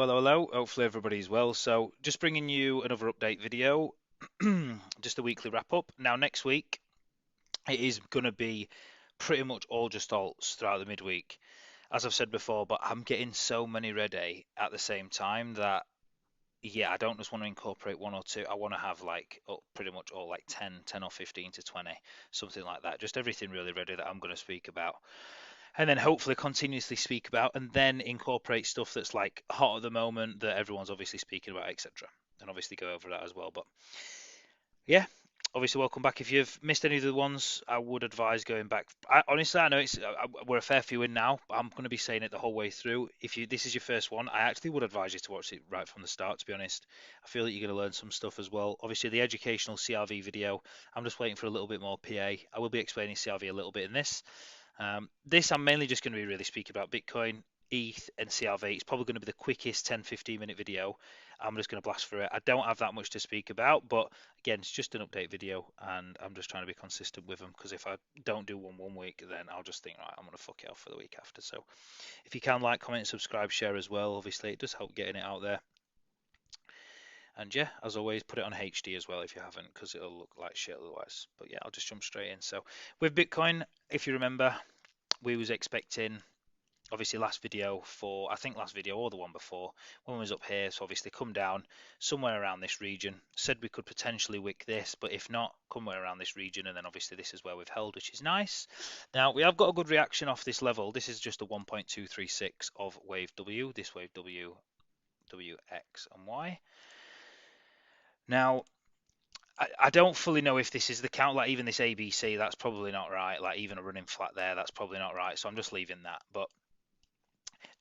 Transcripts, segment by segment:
Hello, hello. Hopefully everybody's well. So, just bringing you another update video, just a weekly wrap up. Now, next week it is going to be pretty much all just alts throughout the midweek, as I've said before. But I'm getting so many ready at the same time that yeah, I don't just want to incorporate one or two. I want to have like pretty much all like 10 or 15 to 20, something like that. Just everything really ready that I'm going to speak about and then hopefully continuously speak about and then incorporate stuff that's like hot at the moment that everyone's obviously speaking about, etc. And obviously go over that as well. But yeah, obviously welcome back. If you've missed any of the ones, I would advise going back. Honestly, I know we're a fair few in now, but I'm going to be saying it the whole way through. If you this is your first one, I actually would advise you to watch it right from the start. To be honest, I feel that you're going to learn some stuff as well. Obviously, the educational CRV video, I'm just waiting for a little bit more PA. I will be explaining CRV a little bit in this. This I'm mainly just going to be really speaking about Bitcoin, ETH, and CRV. It's probably going to be the quickest 10-15 minute video. I'm just going to blast through it. I don't have that much to speak about, but again, it's just an update video, and I'm just trying to be consistent with them because if I don't do one week, then I'll just think, right, I'm going to fuck it off for the week after. So if you can like, comment, subscribe, share as well, obviously it does help getting it out there. And yeah, as always, put it on HD as well if you haven't, because it'll look like shit otherwise. But yeah, I'll just jump straight in. So with Bitcoin, if you remember, we was expecting obviously I think last video or the one before when we was up here, so obviously come down somewhere around this region, said we could potentially wick this, but if not, somewhere around this region, and then obviously this is where we've held, which is nice. Now we have got a good reaction off this level. This is just a 1.236 of wave W, this wave W, X and Y. Now I don't fully know if this is the count, like even this ABC, that's probably not right, like even a running flat there, that's probably not right, so I'm just leaving that. But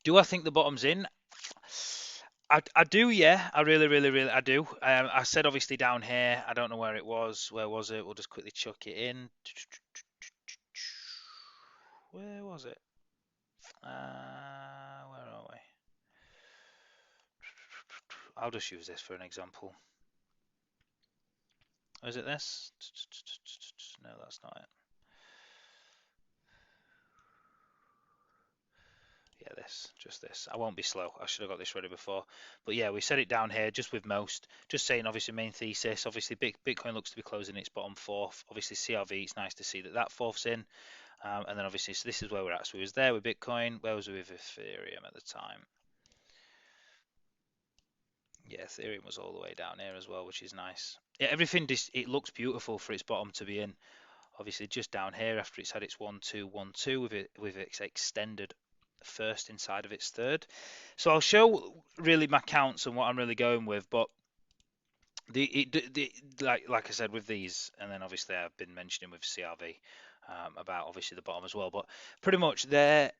do I think the bottom's in? I do, yeah. I really, I do. I said obviously down here. I don't know where it was. Where was it? We'll just quickly chuck it in. Where was it? Where are we? I'll just use this for an example. Is it this? No, that's not it. Yeah, just this. I won't be slow. I should have got this ready before. But yeah, we set it down here just with most. Just saying, obviously, main thesis. Obviously, Bitcoin looks to be closing its bottom fourth. Obviously, CRV, it's nice to see that that fourth's in. And then obviously, so this is where we're at. So we was there with Bitcoin. Where was we with Ethereum at the time? Yeah, Ethereum was all the way down here as well, which is nice. Yeah, everything just it looks beautiful for its bottom to be in. Obviously, just down here after it's had its 1-2-1-2 with its extended first inside of its third. So I'll show really my counts and what I'm really going with, but the like I said with these, and then obviously I've been mentioning with CRV about obviously the bottom as well, but pretty much there.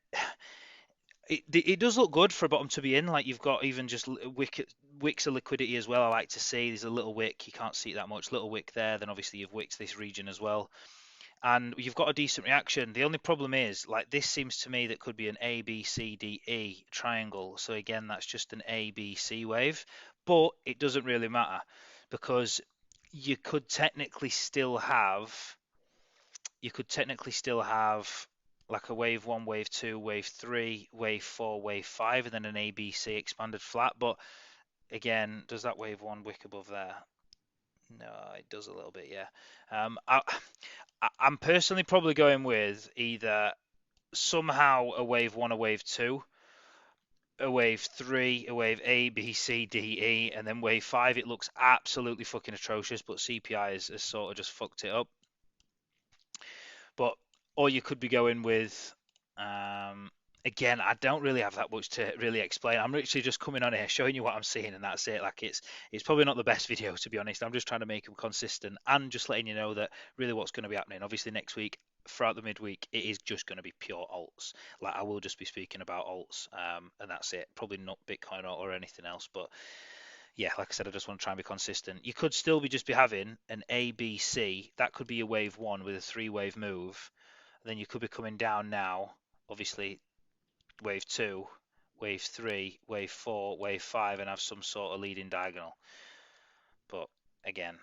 It does look good for a bottom to be in. Like you've got even just wicks of liquidity as well. I like to see there's a little wick. You can't see it that much. Little wick there. Then obviously you've wicked this region as well, and you've got a decent reaction. The only problem is like this seems to me that could be an A B C D E triangle. So again, that's just an A B C wave, but it doesn't really matter because you could technically still have like a wave one, wave two, wave three, wave four, wave five, and then an ABC expanded flat. But again, does that wave one wick above there? No, it does a little bit, yeah. I'm personally probably going with either somehow a wave one, a wave two, a wave three, a wave A, B, C, D, E, and then wave five. It looks absolutely fucking atrocious, but CPI has sort of just fucked it up. But or you could be going with again, I don't really have that much to really explain. I'm literally just coming on here showing you what I'm seeing and that's it. Like it's probably not the best video to be honest. I'm just trying to make them consistent and just letting you know that really what's going to be happening. Obviously next week throughout the midweek it is just going to be pure alts. Like I will just be speaking about alts and that's it. Probably not Bitcoin or anything else, but yeah, like I said, I just want to try and be consistent. You could still be just be having an A, B, C. That could be a wave one with a three-wave move. Then you could be coming down now, obviously wave two, wave three, wave four, wave five, and have some sort of leading diagonal. But again,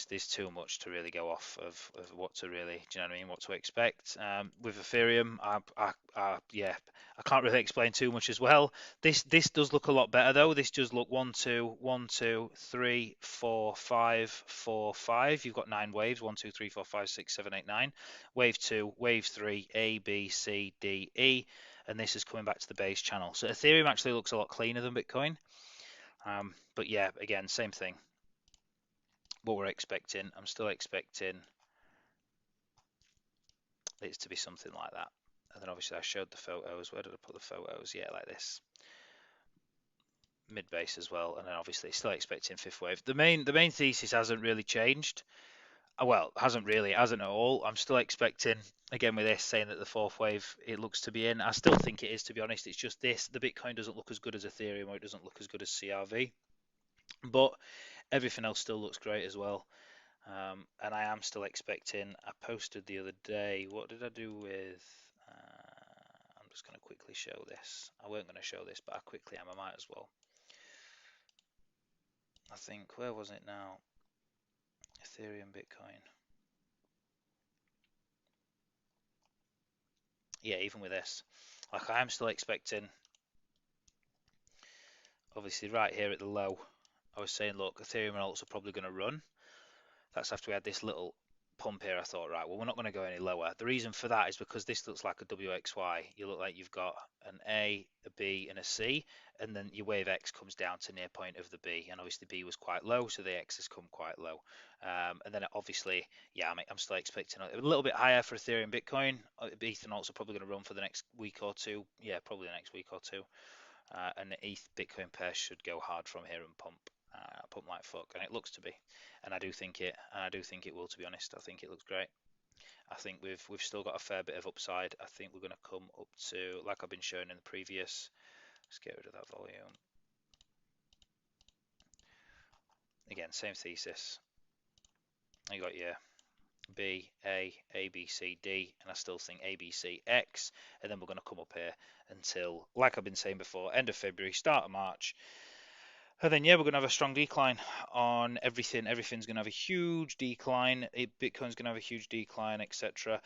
there's too much to really go off of what to really, do you know what I mean, what to expect. With Ethereum, yeah, I can't really explain too much as well. This does look a lot better though. This does look 1, 2, 1, 2, 3, 4, 5, 4, 5. You've got 9 waves: 1, 2, 3, 4, 5, 6, 7, 8, 9. Wave 2, wave 3, A, B, C, D, E, and this is coming back to the base channel. So Ethereum actually looks a lot cleaner than Bitcoin. But yeah, again, same thing. What we're expecting, I'm still expecting it to be something like that. And then obviously I showed the photos. Where did I put the photos? Yeah, like this. Mid base as well, and then obviously still expecting fifth wave. The main thesis hasn't really changed. Well, hasn't at all. I'm still expecting, again with this, saying that the fourth wave it looks to be in. I still think it is, to be honest. It's just this, the Bitcoin doesn't look as good as Ethereum, or it doesn't look as good as CRV, but everything else still looks great as well. And I am still expecting. I posted the other day. What did I do with? I'm just going to quickly show this. I weren't going to show this, but I quickly am. I might as well. I think, where was it now? Ethereum, Bitcoin. Yeah, even with this, like I am still expecting. Obviously, right here at the low, I was saying, look, Ethereum and alts are probably going to run. That's after we had this little pump here. I thought, right, well, we're not going to go any lower. The reason for that is because this looks like a WXY. You look like you've got an A, a B, and a C, and then your wave X comes down to near point of the B, and obviously B was quite low, so the X has come quite low. And then obviously, yeah, I'm still expecting a little bit higher for Ethereum, Bitcoin. ETH and also probably going to run for the next week or two. Yeah, probably the next week or two. And the ETH Bitcoin pair should go hard from here and pump like fuck, and it looks to be. And I do think it will, to be honest. I think it looks great. I think we've still got a fair bit of upside. I think we're going to come up to, like I've been showing in the previous. Let's get rid of that volume. Again, same thesis. You got your B, A, B, C, D, and I still think A, B, C, X, and then we're going to come up here until, like I've been saying before, end of February, start of March. And then, yeah, we're going to have a strong decline on everything. Everything's going to have a huge decline. Bitcoin's going to have a huge decline, etc.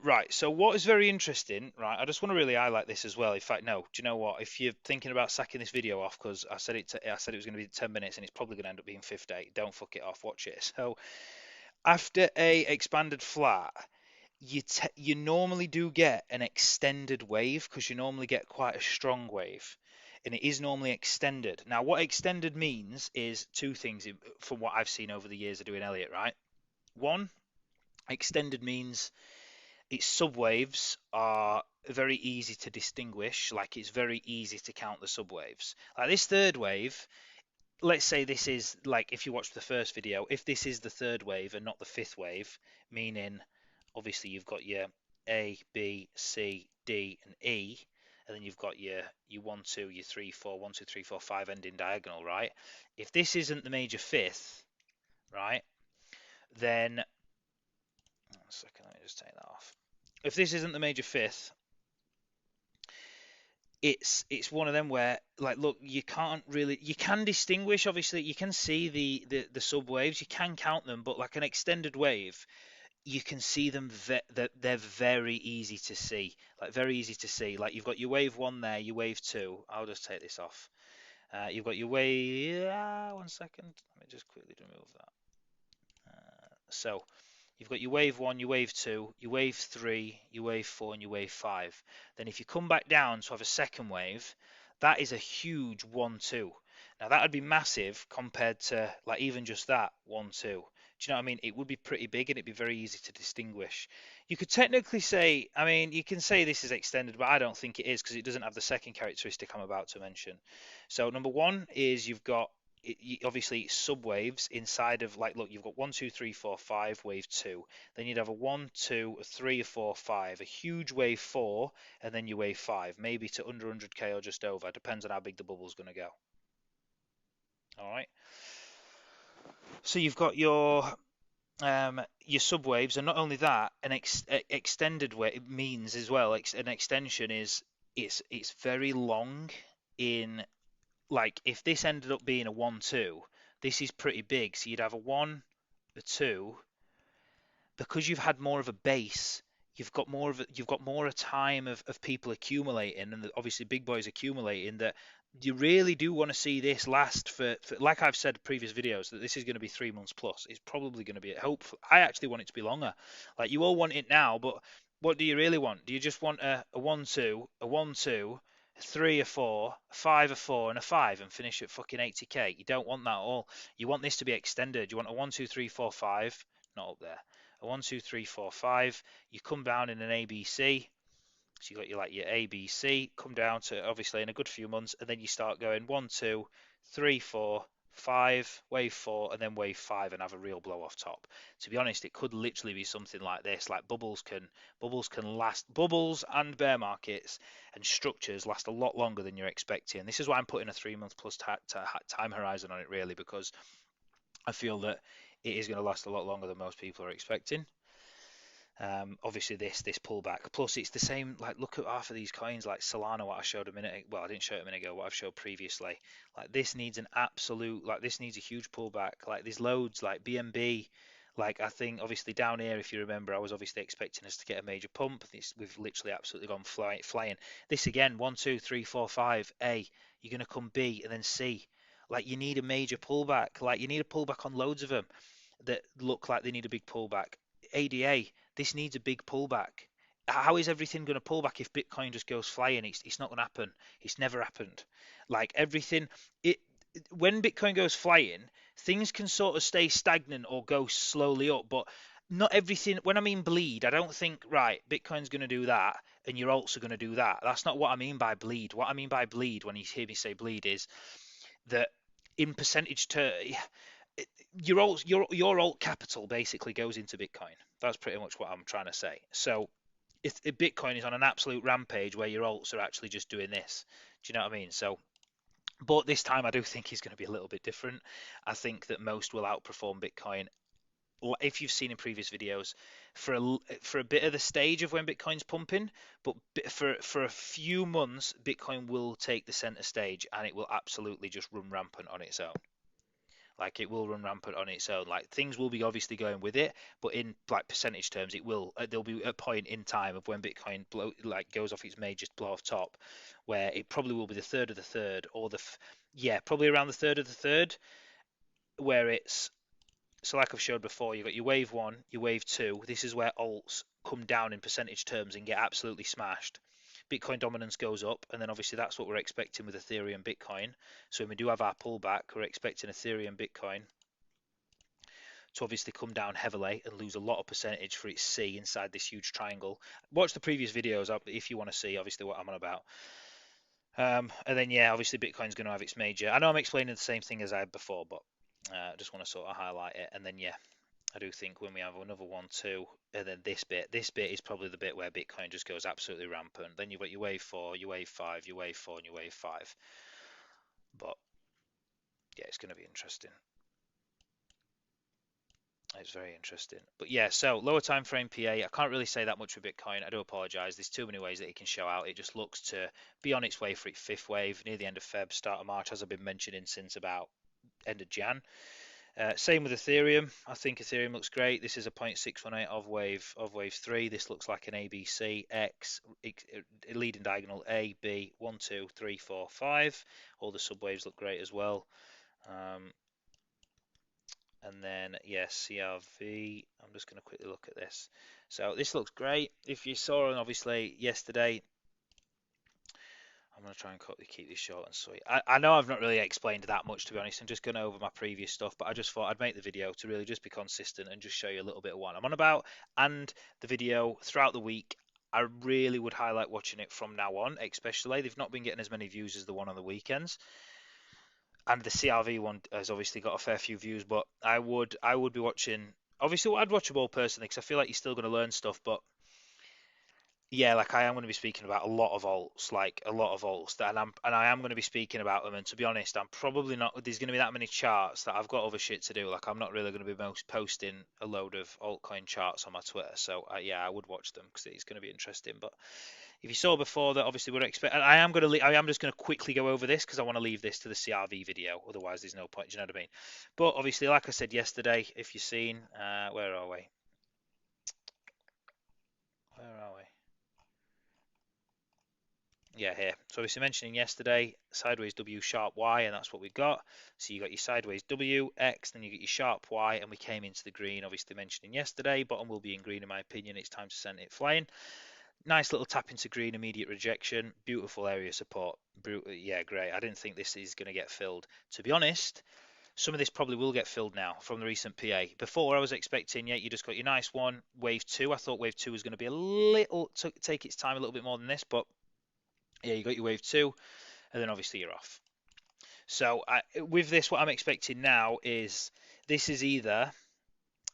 Right. So what is very interesting, right? I just want to really highlight this as well. In fact, no. Do you know what? If you're thinking about sacking this video off, because I said it was going to be 10 minutes, and it's probably going to end up being 50. Don't fuck it off. Watch it. So after a expanded flat, you normally do get an extended wave because you normally get quite a strong wave, and it is normally extended. Now, what extended means is two things from what I've seen over the years of doing Elliott, right? One, extended means its subwaves are very easy to distinguish, like it's very easy to count the subwaves. Like this third wave, let's say this is, like, if you watch the first video, if this is the third wave and not the fifth wave, meaning obviously you've got your A, B, C, D, and E, and then you've got your 1, 2, your 3, 4, 1, 2, 3, 4, 5 ending diagonal, right? If this isn't the major fifth, right, then one second, let me just take that off. If this isn't the major fifth, it's one of them where, like, look, you can distinguish, obviously you can see the sub waves, you can count them, but like an extended wave, you can see them, they're very easy to see, like very easy to see. Like you've got your wave one there, your wave two. I'll just take this off. You've got your wave, one second, let me just quickly remove that. So you've got your wave one, your wave two, your wave three, your wave four, and your wave five. Then if you come back down to have a second wave, that is a huge 1, 2. Now that would be massive compared to like even just that 1, 2. Do you know what I mean? It would be pretty big and it'd be very easy to distinguish. You could technically say, I mean, you can say this is extended, but I don't think it is because it doesn't have the second characteristic I'm about to mention. So number one is you've got obviously subwaves inside of, like, look, you've got 1, 2, 3, 4, 5 wave 2, then you'd have a 1, 2, a 3, a 4, 5, a huge wave 4, and then your wave 5, maybe to under 100k or just over, depends on how big the bubble's going to go. All right, so you've got your subwaves, and not only that, an extended wave means as well, an extension is it's very long in, like if this ended up being a 1, 2, This is pretty big. So you'd have a 1, a 2, because you've had more of a base, you've got more a time of people accumulating, and obviously big boys accumulating, that you really do want to see this last for like I've said in previous videos, that this is going to be 3 months plus. It's probably going to be, hopefully I actually want it to be longer. Like, you all want it now, but what do you really want? Do you just want a 1 2, a 1 2, a 3 a 4, a 5 a 4, and a 5, and finish at fucking 80k? You don't want that at all. You want this to be extended. You want a 1 2 3 4 5, not up there, a 1 2 3 4 5. You come down in an ABC, so you got your, like, your ABC, come down to obviously in a good few months, and then you start going 1 2 3 4 5, wave 4, and then wave 5, and have a real blow off top. To be honest, it could literally be something like this. Like, bubbles can last, bubbles and bear markets and structures last a lot longer than you're expecting. This is why I'm putting a 3 month plus time horizon on it, really, because I feel that it is going to last a lot longer than most people are expecting. Obviously this pullback, plus it's the same. Like, look at half of these coins, like Solana, what I showed a minute, well, I didn't show it a minute ago, what I've showed previously. Like, this needs an absolute, like, this needs a huge pullback. Like, there's loads, like BNB. Like, I think obviously down here, if you remember, I was obviously expecting us to get a major pump. We've literally absolutely gone flying. This again, 1 2 3 4 5 A, you're going to come B and then C. Like, you need a major pullback. Like, you need a pullback on loads of them that look like they need a big pullback. ADA, this needs a big pullback. How is everything going to pull back if Bitcoin just goes flying? It's not going to happen. It's never happened. Like, everything, it when Bitcoin goes flying, things can sort of stay stagnant or go slowly up, but not everything. When I mean bleed, I don't think, right, Bitcoin's going to do that and your alts are going to do that. That's not what I mean by bleed. What I mean by bleed, when you hear me say bleed, is that in percentage terms, your alt capital basically goes into Bitcoin. That's pretty much what I'm trying to say. So if Bitcoin is on an absolute rampage where your alts are actually just doing this, do you know what I mean? So, but this time I do think it's going to be a little bit different. I think that most will outperform Bitcoin. If you've seen in previous videos, for a bit of the stage of when Bitcoin's pumping, but for a few months, Bitcoin will take the center stage and it will absolutely just run rampant on its own. Like, it will run rampant on its own. Like, things will be obviously going with it, but in, like, percentage terms, it will. There'll be a point in time of when Bitcoin goes off its major blow off top, where it probably will be the third of the third, or yeah, probably around the third of the third, where it's, so like I've showed before, you've got your wave 1, your wave 2. This is where alts come down in percentage terms and get absolutely smashed. Bitcoin dominance goes up, and then obviously that's what we're expecting with Ethereum, Bitcoin. So when we do have our pullback, we're expecting Ethereum, Bitcoin to obviously come down heavily and lose a lot of percentage for its C inside this huge triangle. Watch the previous videos if you want to see obviously what I'm on about. And then, yeah, obviously Bitcoin's going to have its major. I know I'm explaining the same thing as I had before, but I just want to sort of highlight it. And then, yeah, I do think when we have another 1 2, and then this bit is probably the bit where Bitcoin just goes absolutely rampant. Then you've got your wave 4, your wave 5, your wave 4, and your wave 5. But yeah, it's going to be interesting. It's very interesting. But yeah, so lower time frame PA, I can't really say that much with Bitcoin. I do apologize. There's too many ways that it can show out. It just looks to be on its way for its fifth wave near the end of Feb, start of March, as I've been mentioning since about end of Jan. Same with Ethereum. I think Ethereum looks great. This is a 0.618 of wave 3. This looks like an ABC, X, leading diagonal A, B, 1, 2, 3, 4, 5. All the subwaves look great as well. And then, yes, CRV. I'm just going to quickly look at this. So this looks great. If you saw it, obviously, yesterday, I'm going to try and keep this short and sweet. I know I've not really explained that much, to be honest. I'm just going over my previous stuff, but I just thought I'd make the video to really just be consistent and just show you a little bit of what I'm on about. And the video throughout the week, I really would highlight watching it from now on, especially. They've not been getting as many views as the one on the weekends. And the CRV one has obviously got a fair few views, but I would be watching. Obviously, I'd watch them all personally because I feel like you're still going to learn stuff. But yeah, like, I am going to be speaking about a lot of alts, and I am going to be speaking about them. And to be honest, I'm probably not. There's going to be that many charts that I've got other shit to do. Like, I'm not really going to be posting a load of altcoin charts on my Twitter. So yeah, I would watch them because it's going to be interesting. But If you saw before that, obviously we're expecting. I am just gonna quickly go over this because I want to leave this to the CRV video. Otherwise, there's no point. Do you know what I mean? But obviously, like I said yesterday, if you've seen, where are we? Where are we? Yeah, here. So obviously mentioning yesterday, sideways W sharp Y, and that's what we got. So you got your sideways W, X, then you get your sharp Y, and we came into the green, obviously mentioning yesterday. Bottom will be in green in my opinion. It's time to send it flying. Nice little tap into green, immediate rejection. Beautiful area support. Yeah, great. I didn't think this is going to get filled. To be honest, some of this probably will get filled now from the recent PA. Before I was expecting, yeah, you just got your nice one, wave two. I thought wave two was going to be a little, take its time a little bit more than this, but yeah, you got your wave two, and then obviously you're off. So with this, what I'm expecting now is this is either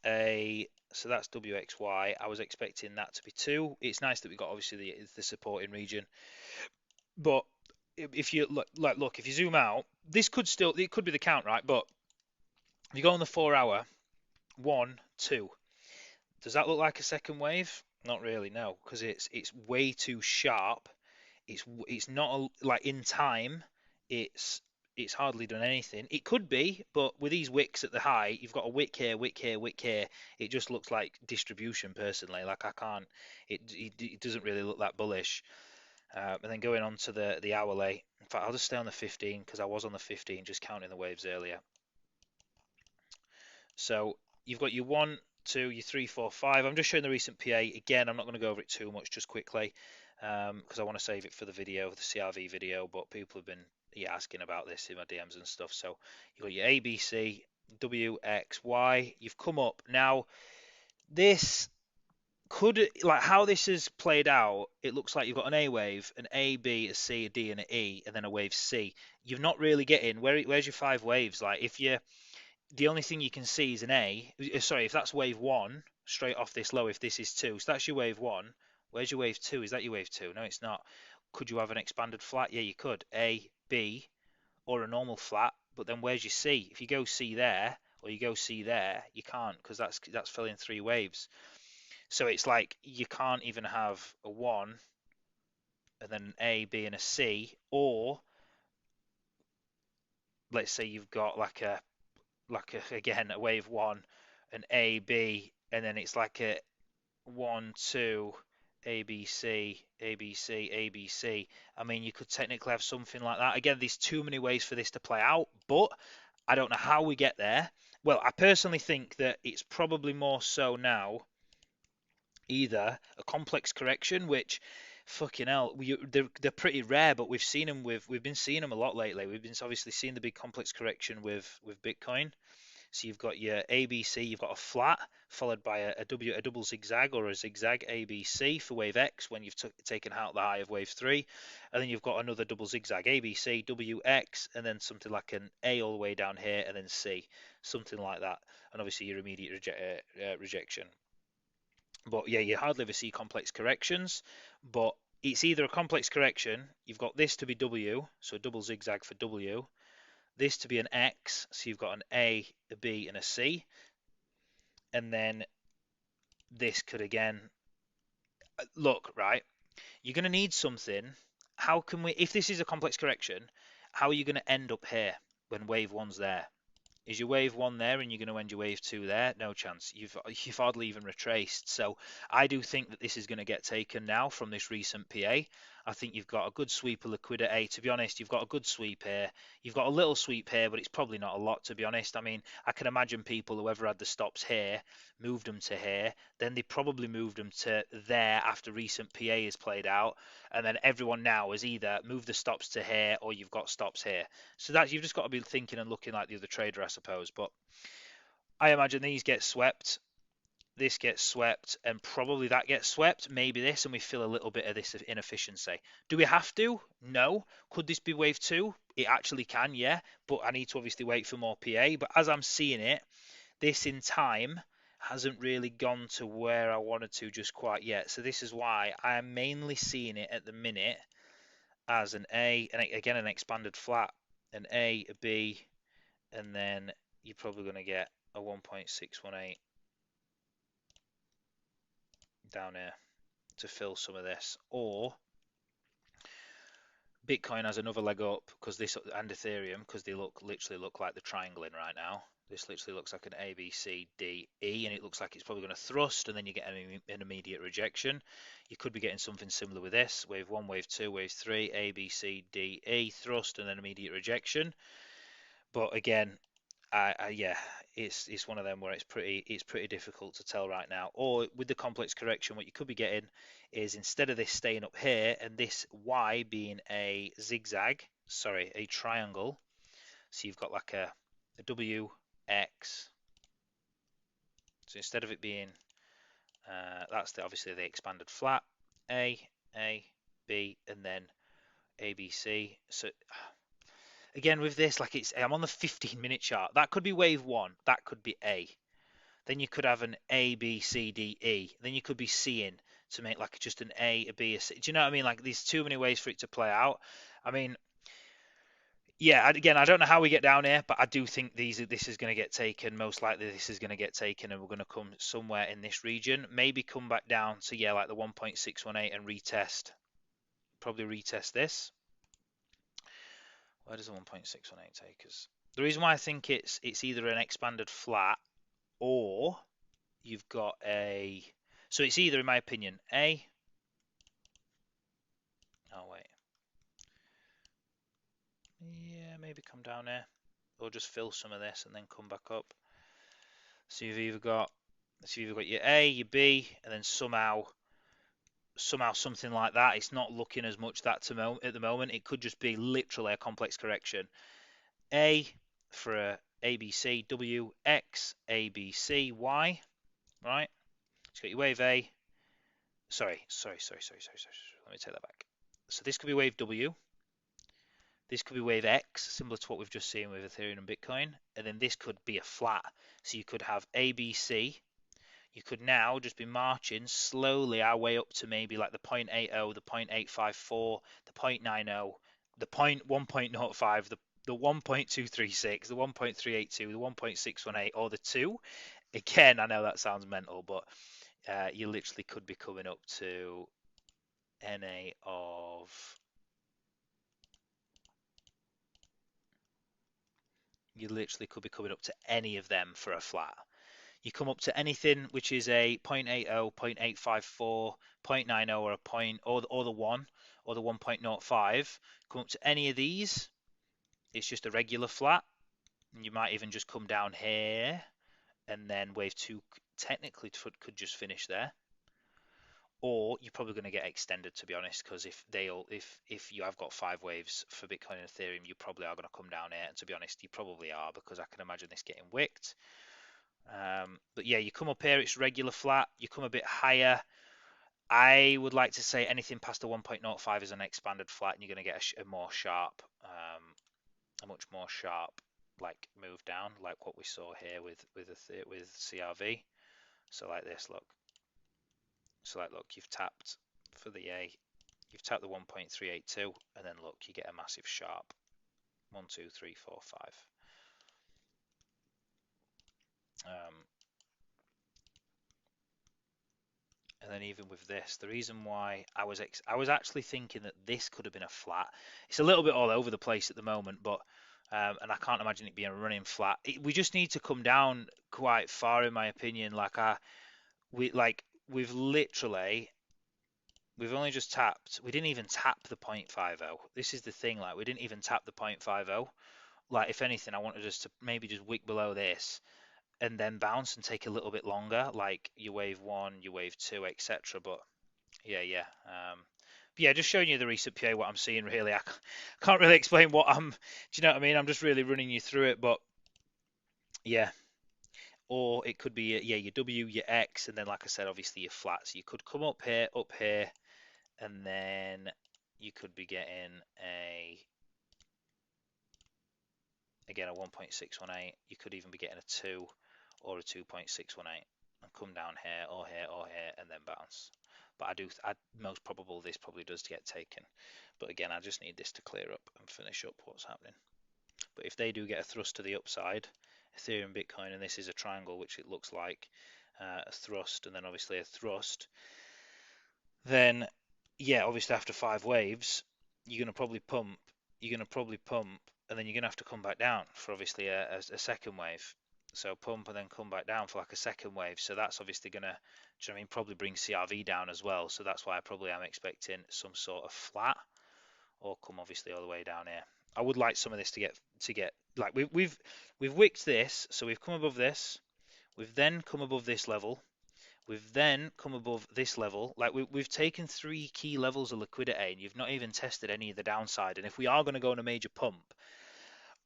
so that's WXY. I was expecting that to be two. It's nice that we got obviously the supporting region, but if you look, if you zoom out, this could still, it could be the count, right? But if you go on the 4 hour, 1, 2, does that look like a second wave? Not really, no, because it's way too sharp. It's not like in time. It's hardly done anything. It could be, but with these wicks at the high, you've got a wick here, wick here, wick here. It just looks like distribution personally. Like I can't. It doesn't really look that bullish. And then going on to the hourly. In fact, I'll just stay on the 15 because I was on the 15 just counting the waves earlier. So you've got your 1, 2, your 3, 4, 5. I'm just showing the recent PA again. I'm not going to go over it too much, just quickly, because I want to save it for the video, the CRV video. But people have been asking about this in my DMs and stuff. So you've got your A, B, C, W, X, Y. You've come up now. This could, like how this has played out, it looks like you've got an A wave, an A, B, a C, a D, and an E, and then a wave C. You're not really getting where's your 5 waves? Like if you the only thing you can see is an A. Sorry, if that's wave 1, straight off this low, if this is 2. So that's your wave 1. Where's your wave 2? Is that your wave 2? No, it's not. Could you have an expanded flat? Yeah, you could. A, B, or a normal flat. But then where's your C? If you go C there, or you go C there, you can't, because that's filling 3 waves. So it's like you can't even have a 1, and then an A, B, and a C, or let's say you've got again a wave 1, an A B, and then it's like a 1 2 A B C A B C A B C. I mean, you could technically have something like that. Again, there's too many ways for this to play out, but I don't know how we get there. Well, I personally think that it's probably more so now either a complex correction, which fucking hell, they're pretty rare, but we've been seeing them a lot lately. We've been obviously seeing the big complex correction with Bitcoin. So you've got your ABC, you've got a flat followed by a double zigzag or a zigzag ABC for wave X when you've taken out the high of wave 3. And then you've got another double zigzag ABC, WX, and then something like an A all the way down here, and then C, something like that. And obviously your immediate rejection. But yeah, you hardly ever see complex corrections, but it's either a complex correction, you've got this to be W, so a double zigzag for W, this to be an X, so you've got an A, a B, and a C, and then this could again, look, right, you're going to need something. How can we, if this is a complex correction, how are you going to end up here when wave 1's there? Is your wave 1 there and you're going to end your wave 2 there? No chance. You've hardly even retraced. So I do think that this is going to get taken now from this recent PA. I think you've got a good sweep of liquidity. To be honest, you've got a good sweep here. You've got a little sweep here, but it's probably not a lot, to be honest. I mean, I can imagine people, whoever had the stops here, moved them to here. Then they probably moved them to there after recent PA is played out. And then everyone now has either moved the stops to here or you've got stops here. So that you've just got to be thinking and looking like the other trader, I suppose. But I imagine these get swept, this gets swept, and probably that gets swept. Maybe this, and we feel a little bit of this inefficiency. Do we have to? No. Could this be wave 2? It actually can, yeah. But I need to obviously wait for more PA. But as I'm seeing it, this in time hasn't really gone to where I wanted to just quite yet. So this is why I am mainly seeing it at the minute as an A, and again an expanded flat, an A, a B, and then you're probably going to get a 1.618 down here to fill some of this, or Bitcoin has another leg up because this and Ethereum because they literally look like they're triangling right now. This literally looks like an A, B, C, D, E, and it looks like it's probably going to thrust, and then you get an immediate rejection. You could be getting something similar with this: wave one, wave two, wave three, A, B, C, D, E, thrust, and then immediate rejection. But again, yeah, it's one of them where it's pretty difficult to tell right now. Or with the complex correction, what you could be getting is instead of this staying up here and this Y being a zigzag, sorry, a triangle. So you've got like a W, X. So instead of it being that's obviously the expanded flat, A, B, and then A, B, C. So again with this, like I'm on the 15-minute chart. That could be wave one. That could be A. Then you could have an A, B, C, D, E. Then you could be C'ing to make like just an A, a B, a C. Do you know what I mean? Like there's too many ways for it to play out. I mean, yeah. Again, I don't know how we get down here, but I do think this is going to get taken. Most likely, this is going to get taken, and we're going to come somewhere in this region. Maybe come back down to yeah, like the 1.618 and retest. Probably retest this. Where does the 1.618 take us? The reason why I think it's either an expanded flat or you've got a, so it's either, in my opinion, A, oh wait, yeah, maybe come down here, or just fill some of this and then come back up. So you've either got your A, your B, and then somehow something like that. It's not looking as much that at the moment. It could just be literally a complex correction. A for a ABC, W, X, ABC, Y, right? So you got your wave A. Sorry. Let me take that back. So this could be wave W. This could be wave X, similar to what we've just seen with Ethereum and Bitcoin. And then this could be a flat. So you could have ABC. You could now just be marching slowly our way up to maybe like the 0.80, the 0.854, the 0.90, the 1.05, the 1.236, the 1.382, the 1.618, or the 2. Again, I know that sounds mental, but you literally could be coming up to NA of, you literally could be coming up to any of them for a flat. You come up to anything which is a 0.80, 0.854, 0.90, or a point, or the 1, or the 1.05. Come up to any of these, it's just a regular flat. And you might even just come down here, and then wave 2 technically could just finish there. Or you're probably going to get extended, to be honest, because if you have got 5 waves for Bitcoin and Ethereum, you probably are going to come down here. And to be honest, you probably are, because I can imagine this getting wicked. But yeah, you come up here, it's regular flat. You come a bit higher. I would like to say anything past the 1.05 is an expanded flat, and you're going to get a more sharp, a much more sharp like move down, like what we saw here with CRV. So like this, look. So like, look, you've tapped for the A, you've tapped the 1.382, and then look, you get a massive sharp 1, 2, 3, 4, 5. And then even with this, the reason why I was actually thinking that this could have been a flat. It's a little bit all over the place at the moment, but and I can't imagine it being a running flat. We just need to come down quite far, in my opinion. We've literally, we've only just tapped. We didn't even tap the 0.50. This is the thing. Like, we didn't even tap the 0.50. Like, if anything, I wanted us to maybe just wick below this and then bounce and take a little bit longer, like your wave 1, your wave 2, etc. But yeah. Yeah, just showing you the recent PA, what I'm seeing really. I can't really explain what do you know what I mean? I'm just really running you through it, but yeah. Or it could be, yeah, your W, your X, and then like I said, obviously your flat. So you could come up here, and then you could be getting again a 1.618. You could even be getting a 2 or a 2.618 and come down here or here or here and then bounce. But most probable this probably does get taken. But again, I just need this to clear up and finish up what's happening. But if they do get a thrust to the upside, Ethereum, Bitcoin, and this is a triangle, which it looks like, a thrust and then obviously a thrust, then yeah, obviously after 5 waves, you're going to probably pump, and then you're going to have to come back down for obviously a second wave. So pump and then come back down for like a second wave. So that's obviously going to, do you know what I mean, probably bring CRV down as well. So that's why I probably am expecting some sort of flat or come obviously all the way down here. I would like some of this to get like we've wicked this, so we've come above this, we've then come above this level, we've then come above this level. Like we've taken three key levels of liquidity, and you've not even tested any of the downside. And if we are going to go on a major pump,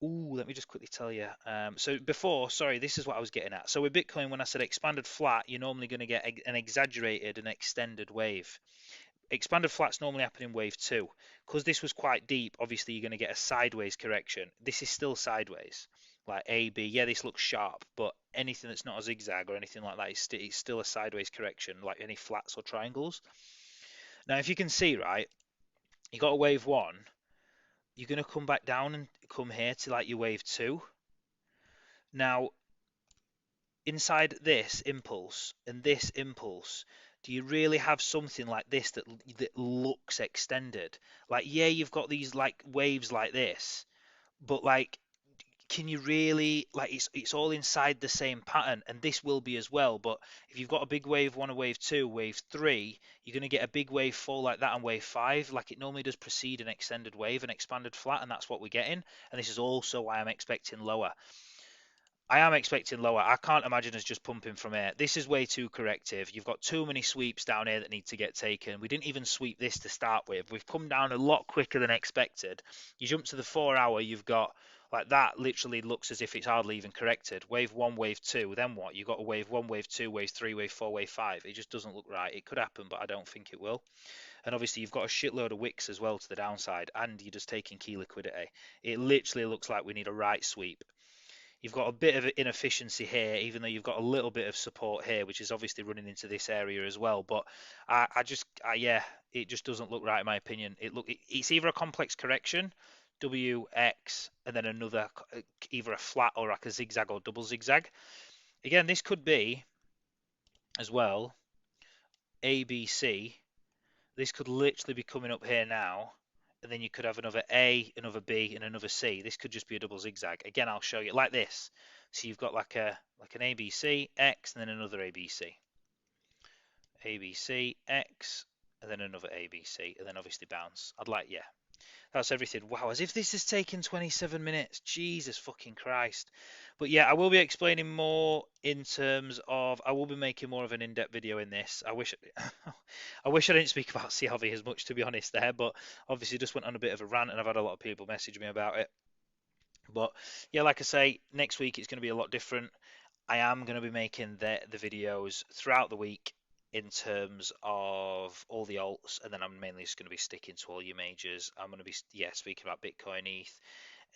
ooh, let me just quickly tell you. So before, sorry, this is what I was getting at. So with Bitcoin, when I said expanded flat, you're normally going to get an exaggerated and extended wave. Expanded flats normally happen in wave two. Because this was quite deep, obviously you're going to get a sideways correction. This is still sideways. Like A, B, yeah, this looks sharp, but anything that's not a zigzag or anything like that is it's still a sideways correction, like any flats or triangles. Now, if you can see, right, you got a wave one, you're going to come back down and come here to like your wave two. Now, inside this impulse and this impulse, do you really have something like this that looks extended? Like, yeah, you've got these like waves like this, but like, can you really like it's all inside the same pattern, and this will be as well. But if you've got a big wave one, a wave two, wave three, you're going to get a big wave four like that on wave five. Like it normally does precede an extended wave, an expanded flat, and that's what we're getting. And this is also why I'm expecting lower. I am expecting lower. I can't imagine us just pumping from here. This is way too corrective. You've got too many sweeps down here that need to get taken. We didn't even sweep this to start with. We've come down a lot quicker than expected. You jump to the 4 hour, you've got like that literally looks as if it's hardly even corrected. Wave one, wave two, then what? You've got a wave one, wave two, wave three, wave four, wave five. It just doesn't look right. It could happen, but I don't think it will. And obviously you've got a shitload of wicks as well to the downside, and you're just taking key liquidity. It literally looks like we need a right sweep. You've got a bit of inefficiency here, even though you've got a little bit of support here, which is obviously running into this area as well. But yeah, it just doesn't look right in my opinion. It's either a complex correction, W, X, and then another, either a flat or like a zigzag or double zigzag. Again, this could be as well A, B, C. This could literally be coming up here now, and then you could have another A, another B, and another C. This could just be a double zigzag. Again, I'll show you like this. So you've got like an ABC, X, and then another ABC. ABC, X, and then another ABC, and then obviously bounce. Yeah, that's everything. Wow, as if this has taken 27 minutes. Jesus fucking Christ. But yeah, I will be explaining more in terms of, I will be making more of an in-depth video in this. I wish I didn't speak about CRV as much, to be honest there, but obviously just went on a bit of a rant and I've had a lot of people message me about it. But yeah, like I say, next week it's going to be a lot different. I am going to be making the videos throughout the week in terms of all the alts, and then I'm mainly just going to be sticking to all your majors. I'm going to be speaking about Bitcoin,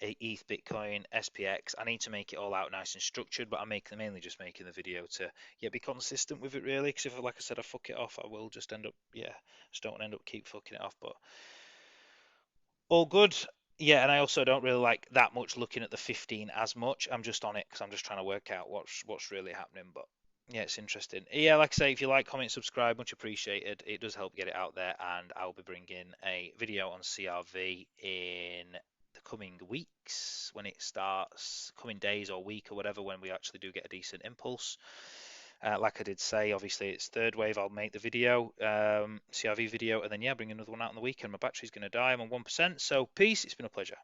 ETH, Bitcoin, SPX. I need to make it all out nice and structured, but I'm mainly just making the video to be consistent with it really. Because if, like I said, I fuck it off, I will just end up just don't end up keep fucking it off. But all good. Yeah, and I also don't really like that much looking at the 15 as much. I'm just on it because I'm just trying to work out what's really happening. But yeah, it's interesting. Yeah, like I say, if you like, comment, subscribe, much appreciated. It does help get it out there, and I'll be bringing a video on CRV in the coming weeks when it starts, coming days or week or whatever, when we actually do get a decent impulse. Like I did say, obviously it's third wave. I'll make the video, CRV video, and then bring another one out on the weekend. My battery's going to die. I'm on 1%. So peace. It's been a pleasure.